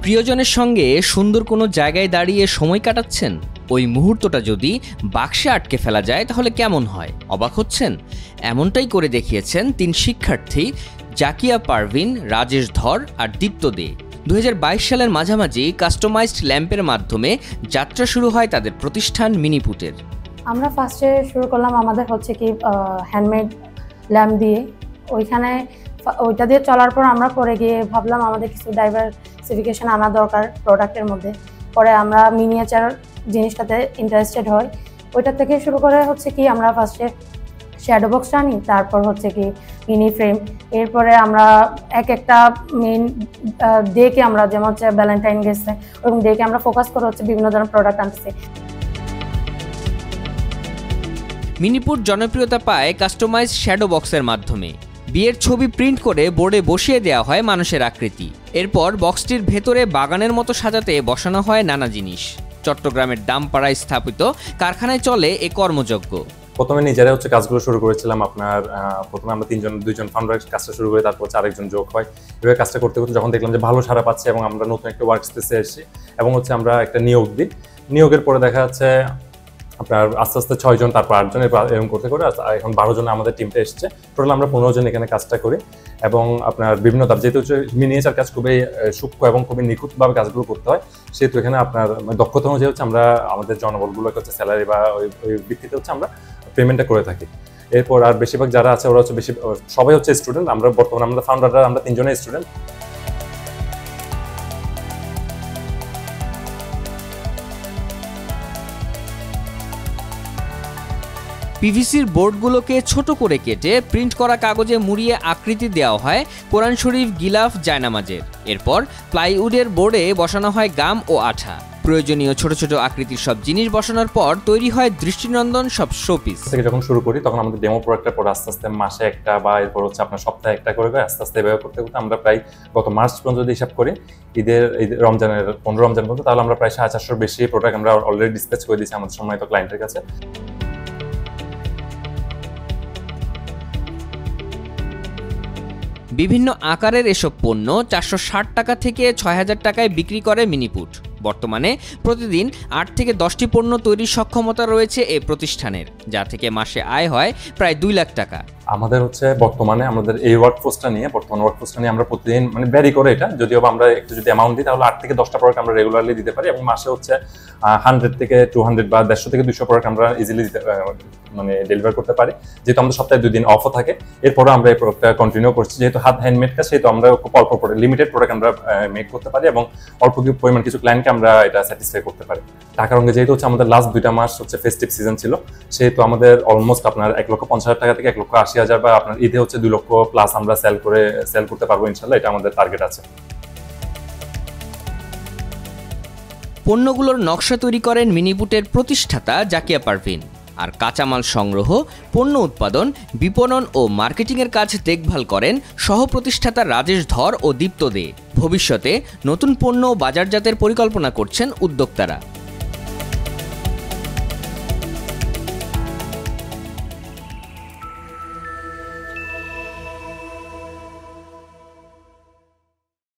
প্রিয়জনের সঙ্গে সুন্দর কোনো জায়গায় দাঁড়িয়ে সময় কাটাচ্ছেন, ওই মুহূর্তটা যদি বাক্সে আটকে ফেলা যায় তাহলে কেমন হয়? অবাক হচ্ছেন? এমনটাই করে দেখিয়েছেন ৩ শিক্ষার্থী জাকিয়া পারভিন, রাজেশ ধর আর দীপ্ত দে। ২০২২ সালের মাঝামাঝি কাস্টমাইজড ল্যাম্পের মাধ্যমে যাত্রা শুরু হয় তাদের প্রতিষ্ঠান মিনিপুটের। আমরা ফার্স্টে শুরু করলাম আমাদের হ্যান্ডমেড ল্যাম্প দিয়ে। ওইটা দিয়ে চলার পর আমরা পরে গিয়ে ভাবলাম আমাদের কিছু ডাইভার্সিফিকেশন আনা দরকার প্রোডাক্টের মধ্যে। পরে আমরা মিনিয়েচার জিনিসটাতে ইন্টারেস্টেড হই। ওইটা থেকে শুরু করে আমরা ফার্স্টে শ্যাডো বক্সটা আনি, তারপর মিনি ফ্রেম। এরপরে আমরা একটা মেইন ডেকে আমরা যেমন ভ্যালেন্টাইন গেছে ওরকম ডেকে আমরা ফোকাস করে বিভিন্ন ধরনের প্রোডাক্ট আনতেছি। মিনিপুট জনপ্রিয়তা পায় কাস্টমাইজ শ্যাডো বক্সের মাধ্যমে। বিয়ের ছবি প্রিন্ট করে বোর্ডে বসিয়ে দেওয়া হয় মানুষের আকৃতি। এরপর বক্সটির ভেতরে বাগানের মতো সাজাতে বসানো হয় নানা জিনিস। চট্টগ্রামের দামপাড়ায় স্থাপিত কারখানায় চলে এ কর্মযজ্ঞ। প্রথমে নিজেরা কাজগুলো শুরু করেছিলাম। প্রথমে আমরা দুইজন ফাউন্ডার কাজটা শুরু করে, তারপর আরেকজন যোগ হয়। এভাবে কাজটা করতে করতে যখন দেখলাম যে ভালো সাড়া পাচ্ছে এবং আমরা নতুন একটা ওয়ার্ক স্পেসে এসেছি এবং আমরা একটা নিয়োগ দিই। নিয়োগের পরে দেখা যাচ্ছে আপনার আস্তে আস্তে 6 জন, তারপর 8 জন, এরকম করতে করে এখন 12 জন আমাদের টিমটা এসছে। টোটাল আমরা 15 জন এখানে কাজটা করি এবং আপনার বিভিন্ন ধাপ, যেহেতু মিনিয়েচার কাজ খুবই সূক্ষ্ম এবং খুবই নিখুঁতভাবে কাজগুলো করতে হয়, সেহেতু এখানে আপনার দক্ষতা অনুযায়ী আমরা আমাদের জনবলগুলোকে স্যালারি বা ওই ভিত্তিতে আমরা পেমেন্টটা করে থাকি। এরপর আর বেশিরভাগ যারা আছে ওরা সবাই স্টুডেন্ট। আমরা বর্তমানে আমাদের ফাউন্ডাররা আমরা 3 জনের স্টুডেন্ট। পিভিসির বোর্ডগুলোকে ছোট করে কেটে প্রিন্ট করা কাগজে মুড়িয়ে আকৃতি দেওয়া হয় কোরআন শরীফ, গিলাফ, জায়নামাজের। এরপর প্লাইউডের বোর্ডে বসানো হয় গাম ও আঠা। প্রয়োজনীয় ছোট ছোট আকৃতির সব জিনিস বসানোর পর তৈরি হয় দৃষ্টিনন্দন সব শোপিস। যখন শুরু করি তখন আমাদের ডেমো প্রোডাক্টের পর আস্তে আস্তে মাসে একটা বা এরপর আপনার সপ্তাহে একটা করে আস্তে আস্তে এভাবে করতে করতে আমরা প্রায় গত মার্চ পর্যন্ত যদি হিসাব করি, ঈদের রমজানের 15 রমজান পর্যন্ত, তাহলে আমরা প্রায় 450 বেশি প্রোডাক্ট আমরা অলরেডি ডিসপ্যাচ করে দিয়েছি আমাদের সম্মানিত ক্লায়েন্টের কাছে। বিভিন্ন আকারের এসব পণ্য 460 টাকা থেকে 6000 টাকায় বিক্রি করে মিনিপুট। বর্তমানে প্রতিদিন 8 থেকে 10টি পণ্য তৈরির সক্ষমতা রয়েছে এই প্রতিষ্ঠানের, যা থেকে মাসে আয় হয় প্রায় 2 লাখ টাকা। আমাদের বর্তমানে আমাদের এই ওয়ার্কফোর্সটা নিয়ে আমরা প্রতিদিন ভ্যারি করে, এটা যদিও আমরা একটু যদি অ্যামাউন্ট দিই তাহলে 8 থেকে 10টা প্রোডাক্ট আমরা রেগুলারলি দিতে পারি এবং মাসে 100 থেকে 200 বা 150 থেকে 200 প্রোডাক্ট আমরা ইজিলি ডেলিভার করতে পারি। যেহেতু আমাদের সপ্তাহে 2 দিন অফও থাকে, এরপরও আমরা এই প্রোডাক্টটা কন্টিনিউ করছি। যেহেতু হ্যান্ডমেড কাজ, সেহেতু আমরা খুব অল্প লিমিটেড প্রোডাক্ট আমরা মেক করতে পারি এবং অল্প পরিমাণ কিছু ক্লায়েন্টকে আমরা এটা স্যাটিসফাই করতে পারি। টাকার অঙ্গে যেহেতু আমাদের লাস্ট 2টা মাস ফেস্টিভ সিজন ছিল, সেহেতু আমাদের অলমোস্ট আপনার 1,50,000 টাকা থেকে 1,80,000 বা আপনার ঈদে 2 লক্ষ প্লাস আমরা সেল করতে পারবো ইনশাল্লাহ। এটা আমাদের টার্গেট আছে। পণ্যগুলোর নকশা তৈরি করেন মিনিপুটের প্রতিষ্ঠাতা জাকিয়া পারভিন, আর কাঁচামাল সংগ্রহ, পণ্য উৎপাদন, বিপণন ও মার্কেটিংয়ের কাজ দেখভাল করেন সহ প্রতিষ্ঠাতা রাজেশ ধর ও দীপ্ত দে। ভবিষ্যতে নতুন পণ্য বাজারজাতের পরিকল্পনা করছেন উদ্যোক্তারা।